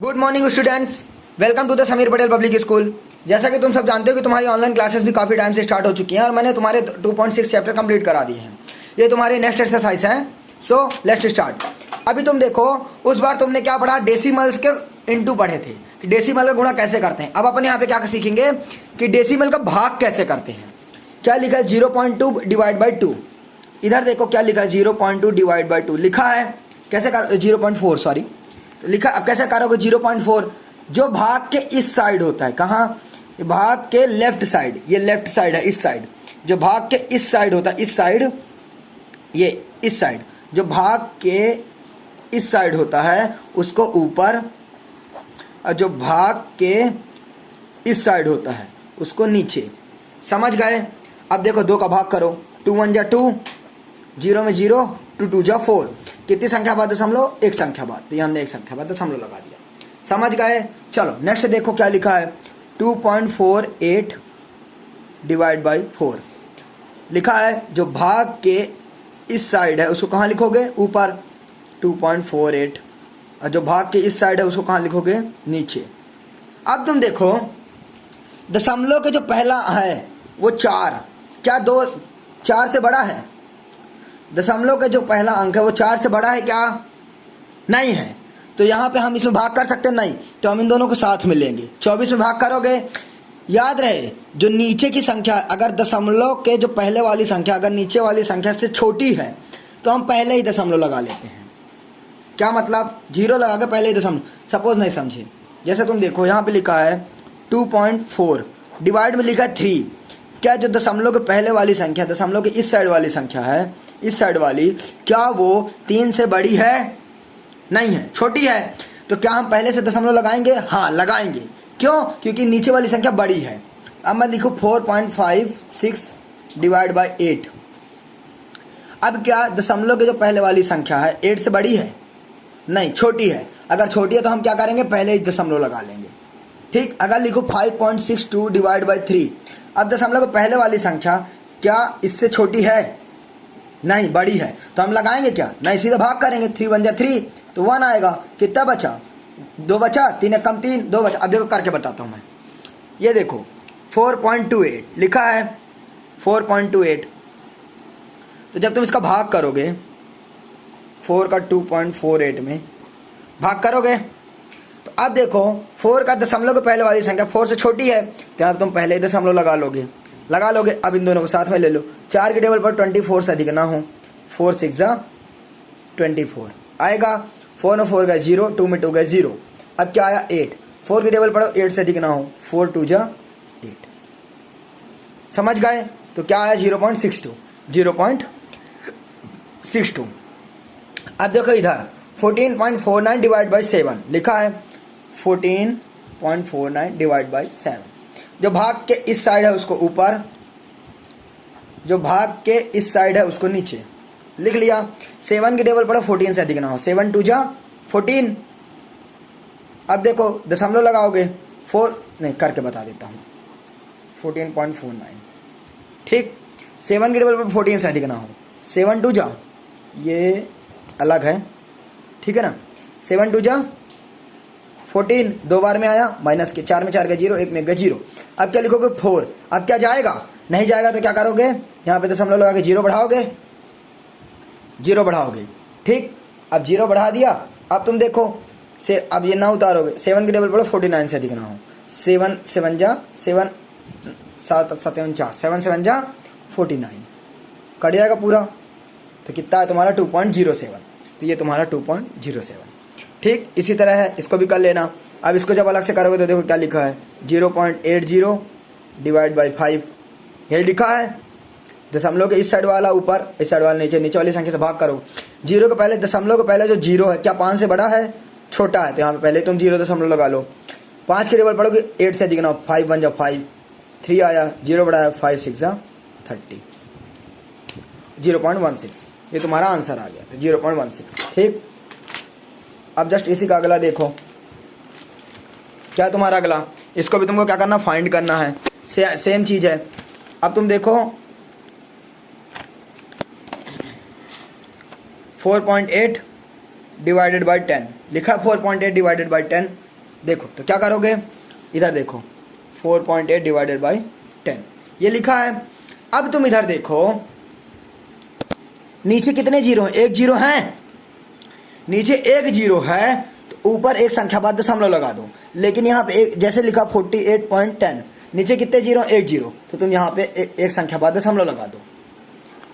Good morning students, welcome to the Sameer Patel public school. जैसा कि तुम सब जानते हो कि तुम्हारी ऑनलाइन क्लासेस भी काफ़ी टाइम से स्टार्ट हो चुकी हैं और मैंने तुम्हारे 2.6 चैप्टर कंप्लीट करा दिए हैं। ये तुम्हारी नेक्स्ट एक्सरसाइज है। So let's start. अभी तुम देखो, उस बार तुमने क्या पढ़ा, डेसिमल्स के इनटू पढ़े थे कि डेसिमल का गुणा कैसे करते हैं। अब अपन यहाँ पे क्या सीखेंगे कि डेसिमल का भाग कैसे करते हैं। क्या लिखा है 0.2 डिवाइड बाई 2। इधर देखो क्या लिखा है 0.2 डिवाइड बाई 2 लिखा है। कैसे कर 0.4 सॉरी लिखा। अब कैसे करोगे 0.4 जो भाग के इस साइड होता है, कहाँ, भाग के लेफ्ट साइड, ये लेफ्ट साइड है, इस साइड जो भाग के इस साइड होता है, इस साइड, ये इस साइड जो भाग के इस साइड होता है उसको ऊपर, और जो भाग के इस साइड होता है उसको नीचे। समझ गए। अब देखो 2 का भाग करो, 2 1 जा 2, 0 में 0, 2 2 जा 4। कितनी संख्या बाद दशमलव, एक संख्या बाद, तो ये हमने एक संख्या बाद दशमलव लगा दिया। समझ गए। चलो नेक्स्ट देखो क्या लिखा है 2.48 डिवाइड बाई 4 लिखा है। जो भाग के इस साइड है उसको कहाँ लिखोगे, ऊपर 2.48, और जो भाग के इस साइड है उसको कहाँ लिखोगे, नीचे। अब तुम देखो दशमलव के जो पहला है वो 4, क्या 2 4 से बड़ा है। दशमलव के जो पहला अंक है वो 4 से बड़ा है क्या, नहीं है। तो यहाँ पे हम इसमें भाग कर सकते हैं, नहीं, तो हम इन दोनों को साथ में लेंगे। 24 में भाग करोगे, याद रहे जो नीचे की संख्या, अगर दशमलव के जो पहले वाली संख्या अगर नीचे वाली संख्या से छोटी है तो हम पहले ही दशमलव लगा लेते हैं। क्या मतलब, 0 लगा के पहले ही दशमलव। सपोज नहीं समझे, जैसे तुम देखो यहाँ पे लिखा है 2.4 डिवाइड में लिखा है 3। क्या जो दशमलव के पहले वाली संख्या, दशमलव के इस साइड वाली संख्या है, इस साइड वाली, क्या वो 3 से बड़ी है, नहीं है, छोटी है। तो क्या हम पहले से दशमलव लगाएंगे, हाँ लगाएंगे। क्यों, क्योंकि नीचे वाली संख्या बड़ी है। अब मैं लिखूँ 4.56 डिवाइड बाई 8। अब क्या दशमलव के जो पहले वाली संख्या है 8 से बड़ी है, नहीं, छोटी है। अगर छोटी है तो हम क्या करेंगे, पहले ही दशमलव लगा लेंगे। ठीक। अगर लिखो 5.62 डिवाइड बाई 3, अब दशमलव के पहले वाली संख्या क्या इससे छोटी है, नहीं, बड़ी है, तो हम लगाएंगे क्या, नहीं, सीधा भाग करेंगे। 3 1 जा 3, तो 1 आएगा। कितना बचा, 2 बचा, 3 एक कम 3, 2 बचा। अब देखो करके बताता हूँ मैं। ये देखो 4.28 लिखा है, 4.28। तो जब तुम इसका भाग करोगे 4 का 2.48 में भाग करोगे, तो अब देखो 4 का दशमलव के पहले वाली संख्या 4 से छोटी है, तो अब तुम पहले ही दशमलव लगा लोगे। अब इन दोनों को साथ में ले लो। 4 के टेबल पर 24 से अधिक ना हो, 4 6 जा 24 आएगा। 4 में 4 गए 0, 2 में 2 गए 0। अब क्या आया 8, 4 के टेबल पर 8 से अधिक ना हो, 4 2 जा 8। समझ गए। तो क्या आया 0.62, 0.62। अब देखो इधर 14.49 डिवाइड बाई 7 लिखा है, 14.49 डिवाइड बाई 7। जो भाग के इस साइड है उसको ऊपर, जो भाग के इस साइड है उसको नीचे लिख लिया। 7 के टेबल पर 14 से अधिक ना हो, 7 2 जा 14। अब देखो दशमलव लगाओगे, 4 नहीं, करके बता देता हूँ, 14.49। ठीक। 7 के टेबल पर 14 से अधिक ना हो, 7 2 जा, ये अलग है, ठीक है ना, 7 2 जा 14, 2 बार में आया, माइनस के 4 में 4 गए 0, 1 में गए 0। अब क्या लिखोगे 4। अब क्या जाएगा, नहीं जाएगा, तो क्या करोगे, यहाँ पे दशमलव लगा के 0 बढ़ाओगे, 0 बढ़ाओगे। ठीक। अब 0 बढ़ा दिया। अब तुम देखो से, अब ये ना उतारोगे, 7 के टेबल पर 49 से अधिक ना हो, 7 7 जा 7 7 7 49, 7 7 जा 49, कट जाएगा पूरा। तो कितना है तुम्हारा 2.07। तो ये तुम्हारा 2.07। ठीक। इसी तरह है, इसको भी कर लेना। अब इसको जब अलग से करोगे तो देखो क्या लिखा है 0.80 डिवाइड बाई 5, यही लिखा है। दशमलव के इस साइड वाला ऊपर, इस साइड वाला नीचे, नीचे वाली संख्या से भाग करो। 0 के पहले, दशमलव के पहले जो 0 है क्या 5 से बड़ा है, छोटा है, तो यहाँ पे पहले तुम 0 दशमलव लगा लो। 5 के टेबल पढ़ोगे 8 से अधिक ना हो, 5 1 जा 5, 3 आया, 0 बढ़ाया, 5 6 जा 30, 0.16। ये तुम्हारा आंसर आ गया, तो 0.16। ठीक। अब जस्ट इसी का अगला देखो, क्या तुम्हारा अगला, इसको भी तुमको क्या करना, फाइंड करना है। सेम चीज है। अब तुम देखो 4.8 डिवाइडेड बाई 10 लिखा, 4.8 डिवाइडेड बाई 10 देखो तो क्या करोगे, इधर देखो 4.8 डिवाइडेड बाई 10 ये लिखा है। अब तुम इधर देखो नीचे कितने जीरो हैं, एक जीरो है, नीचे एक जीरो है तो ऊपर एक संख्या बाद दशमलव लगा दो। लेकिन यहाँ पे एक जैसे लिखा 48.10 नीचे कितने जीरो, एक जीरो, तो तुम यहाँ पे एक संख्या बाद दशमलव लगा दो।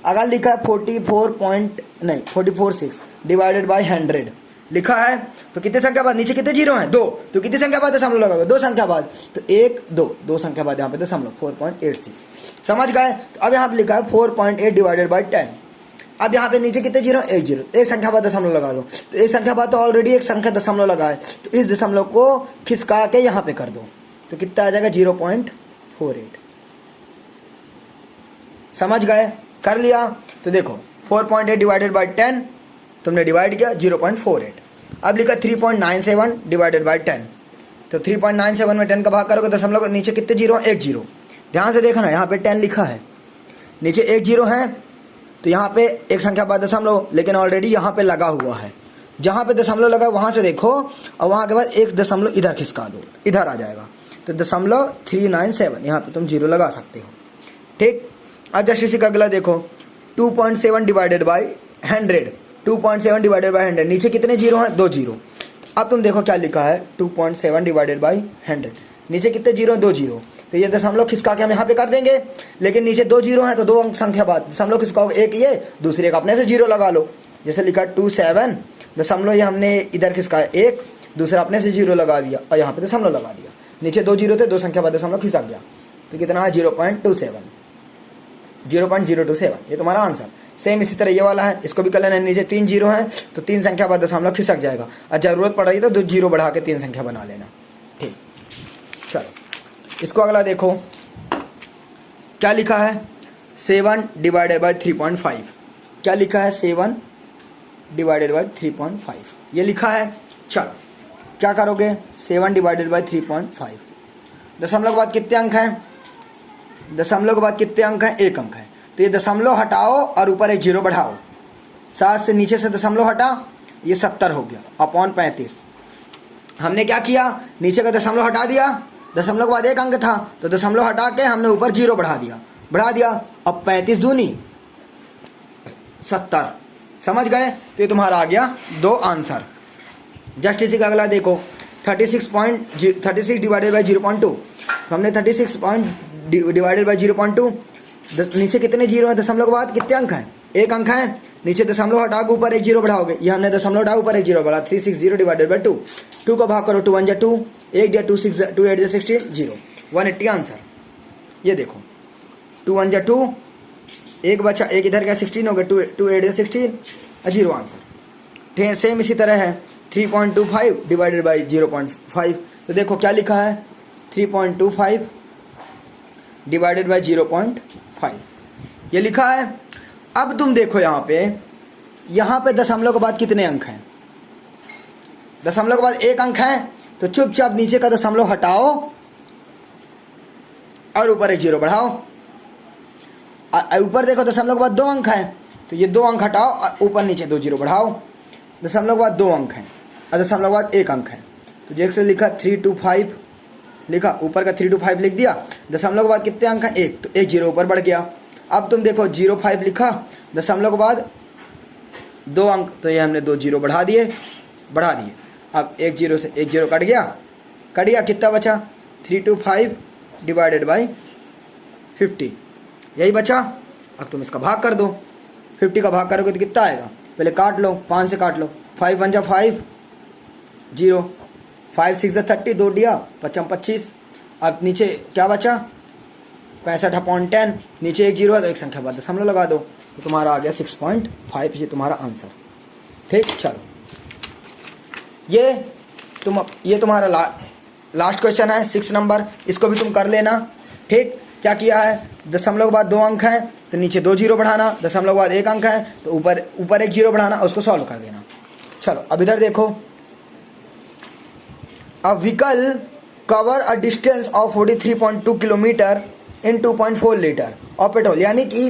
अगर लिखा है 44.6 डिवाइडेड बाई 100 लिखा है तो कितने संख्या बाद, नीचे कितने जीरो हैं, दो, तो कितने संख्या बाद दशमलव लगाओगे, दो संख्या बाद, तो एक दो संख्या बाद यहाँ पे दशमलव 4.86 समझ गए। तो अब यहाँ पे लिखा है 4.8 डिवाइडेड बाई 10। अब यहाँ पे नीचे कितने जीरो, एक जीरो, एक संख्या बाद दशमलव लगा दो, तो एक संख्या बाद तो ऑलरेडी एक संख्या दशमलव लगा है, तो इस दशमलव को खिसका के यहाँ पे कर दो तो कितना आ जाएगा 0.48 समझ गए, कर लिया। तो देखो 4.8 डिवाइडेड बाई 10 तुमने डिवाइड किया 0.48। अब लिखा 3.97 डिवाइडेड बाई 10, तो 3.97 में 10 का भाग करोगे दशमलव नीचे कितने जीरो, एक जीरो। ध्यान से देखना यहाँ पे 10 लिखा है, नीचे एक जीरो है, तो यहाँ पे एक संख्या बाद दशमलव, लेकिन ऑलरेडी यहाँ पे लगा हुआ है, जहाँ पे दशमलव लगा वहाँ से देखो और वहाँ के बाद एक दशमलव इधर खिसका दो, इधर आ जाएगा, तो 397 यहाँ पे तुम जीरो लगा सकते हो। ठीक, अब जस्ट इसी का अगला देखो 2.7 डिवाइडेड बाई 100, 2.7 डिवाइडेड बाई 100 नीचे कितने जीरो हैं, दो जीरो। अब तुम देखो क्या लिखा है 2.7 डिवाइडेड बाई 100 नीचे कितने जीरो, दो जीरो, तो ये दशमलव खिसका के हम यहाँ पे कर देंगे। लेकिन नीचे दो जीरो हैं तो दो अंक संख्या बाद दशमलव खिसकाओ, एक ये दूसरे का अपने से जीरो लगा लो। जैसे लिखा 27 दशमलव ये हमने इधर खिसकाया एक, दूसरा अपने से जीरो लगा दिया और यहाँ पे दशमलव लगा दिया। नीचे दो जीरो थे, दो संख्या बाद दशमलव खिसक गया, तो कितना है 0.027 ये तुम्हारा आंसर। सेम इसी तरह ये वाला है, इसको भी कर लेना, नीचे तीन जीरो है तो तीन संख्या बाद दशमलव खिसक जाएगा, और जरूरत पड़ रही तो दो जीरो बढ़ा के तीन संख्या बना लेना। ठीक, चलो इसको अगला देखो क्या लिखा है 7 डिवाइडेड बाई 3.5। क्या लिखा है 7 डिवाइडेड बाई 3.5 ये लिखा है। चलो क्या करोगे 7 डिवाइडेड बाई 3.5, दशमलव के बाद कितने अंक हैं, दशमलव के बाद कितने अंक हैं, एक अंक है, तो ये दशमलव हटाओ और ऊपर एक जीरो बढ़ाओ, 7 से नीचे से दशमलव हटा, ये 70 हो गया अपॉन 35। हमने क्या किया, नीचे का दशमलव हटा दिया, दशमलव के बाद एक अंक था तो दशमलव हटा के हमने ऊपर जीरो बढ़ा दिया। अब 35 दूनी 70 समझ गए, तो ये तुम्हारा आ गया दो आंसर। जस्ट इसी का अगला देखो 36 डिवाइडेड बाई 0.2, तो हमने 36 डिवाइडेड बाई 0.2, नीचे कितने जीरो हैं, दशमलव के बाद कितने अंक हैं, एक अंक है, नीचे दशमलव हटा के ऊपर एक जीरो बढ़ाओगे, ये हमने दशमलव हटा ऊपर एक जीरो बढ़ा, 360 डिवाइडेड बाई 2, 2 का भाग करो 2 1 2, एक दिया 2 6 2 8 16 0, 180 आंसर। ये देखो 2 1 2, एक बचा, एक इधर का 16 हो गया, 2 8 16 0 आंसर। सेम इसी तरह है 3.25 डिवाइडेड बाई 0.5, तो देखो क्या लिखा है 3.25 डिवाइडेड बाई 0.5 ये लिखा है। अब तुम देखो यहाँ पे दशमलव के बाद कितने अंक हैं, दशमलव के बाद एक अंक है, तो चुपचाप नीचे का दशमलव हटाओ और ऊपर एक जीरो बढ़ाओ। ऊपर देखो दशमलव के बाद दो अंक है, तो ये दो अंक हटाओ और ऊपर नीचे दो जीरो बढ़ाओ। दशमलव के बाद दो अंक हैं और दशमलव के बाद एक अंक है, तो जैसे लिखा 325 लिखा, ऊपर का 325 लिख दिया, दशमलव के बाद कितने अंक हैं, एक, तो एक जीरो ऊपर बढ़ गया। अब तुम देखो 05 लिखा, दशमलव के बाद दो अंक, तो ये हमने दो जीरो बढ़ा दिए। अब एक जीरो से एक जीरो कट गया, कितना बचा 325 डिवाइडेड बाई 50 यही बचा। अब तुम इसका भाग कर दो, 50 का भाग करोगे तो कितना आएगा, पहले काट लो, 5 से काट लो, 5 1 5 0, 5 6 30, दो दिया 55 25। अब नीचे क्या बचा 65/10, नीचे एक जीरो है तो एक संख्या बाद दशमलव लगा दो, तो तुम्हारा आ गया 6.5, ये तुम्हारा आंसर। ठीक, चलो ये तुम्हारा लास्ट क्वेश्चन है 6 नंबर, इसको भी तुम कर लेना। ठीक, क्या किया है, दशमलव के बाद दो अंक हैं तो नीचे दो जीरो बढ़ाना, दशमलव के बाद एक अंक है तो ऊपर एक जीरो बढ़ाना, उसको सॉल्व कर देना। चलो अब इधर देखो, a vehicle cover a distance of 43.2 kilometre in 2.4 litre of petrol, यानी कि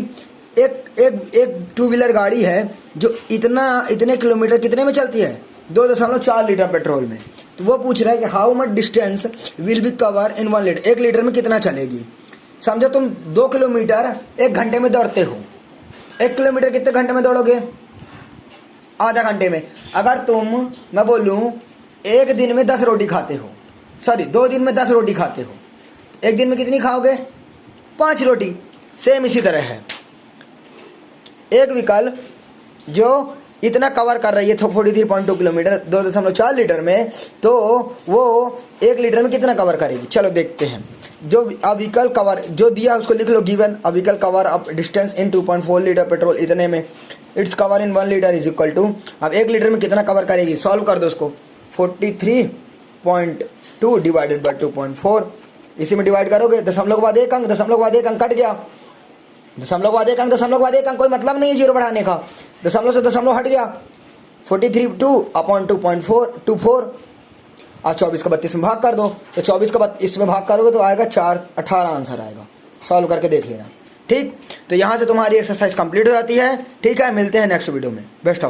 एक टू व्हीलर गाड़ी है जो इतने किलोमीटर कितने में चलती है, 2.4 लीटर पेट्रोल में, तो वो पूछ रहा है कि how much distance will be cover in 1 litre, 1 litre में कितना चलेगी। समझो तुम 2 किलोमीटर 1 घंटे में दौड़ते हो, 1 किलोमीटर कितने घंटे में दौड़ोगे, आधा घंटे में। अगर तुम, मैं बोलूँ, 1 दिन में 10 रोटी खाते हो, सॉरी 2 दिन में 10 रोटी खाते हो, 1 दिन में कितनी खाओगे, 5 रोटी। सेम इसी तरह है, एक विकल्प जो इतना कवर कर रही है 43.2 किलोमीटर 2.4 लीटर में, तो वो 1 लीटर में कितना कवर करेगी। चलो देखते हैं। जो अविकल कवर जो दिया उसको लिख लो, गिवन अविकल cover up distance in 2.4 litre petrol इतने में, it's cover in 1 litre is equal to, अब 1 लीटर में कितना कवर करेगी, सॉल्व कर दो उसको। 43.2 डिवाइडेड बाई 2.4, इसी में डिवाइड करोगे, दशमलव के बाद 1 अंक, दशमलव के बाद 1 अंक कट गया, दशमलव के बाद 1 अंक, दशमलव के बाद 1 अंक, कोई मतलब नहीं है जीरो बढ़ाने का, दशमलव से दशमलव हट गया। 43.2 अपॉन 2.4 और 24 का 32 में भाग कर दो, तो 24 का 32 में भाग करोगे तो आएगा 418 आंसर आएगा। सॉल्व करके देख लेना, ठीक। तो यहाँ से तुम्हारी एक्सरसाइज कंप्लीट हो जाती है, ठीक है। मिलते हैं नेक्स्ट वीडियो में, बेस्ट ऑफ।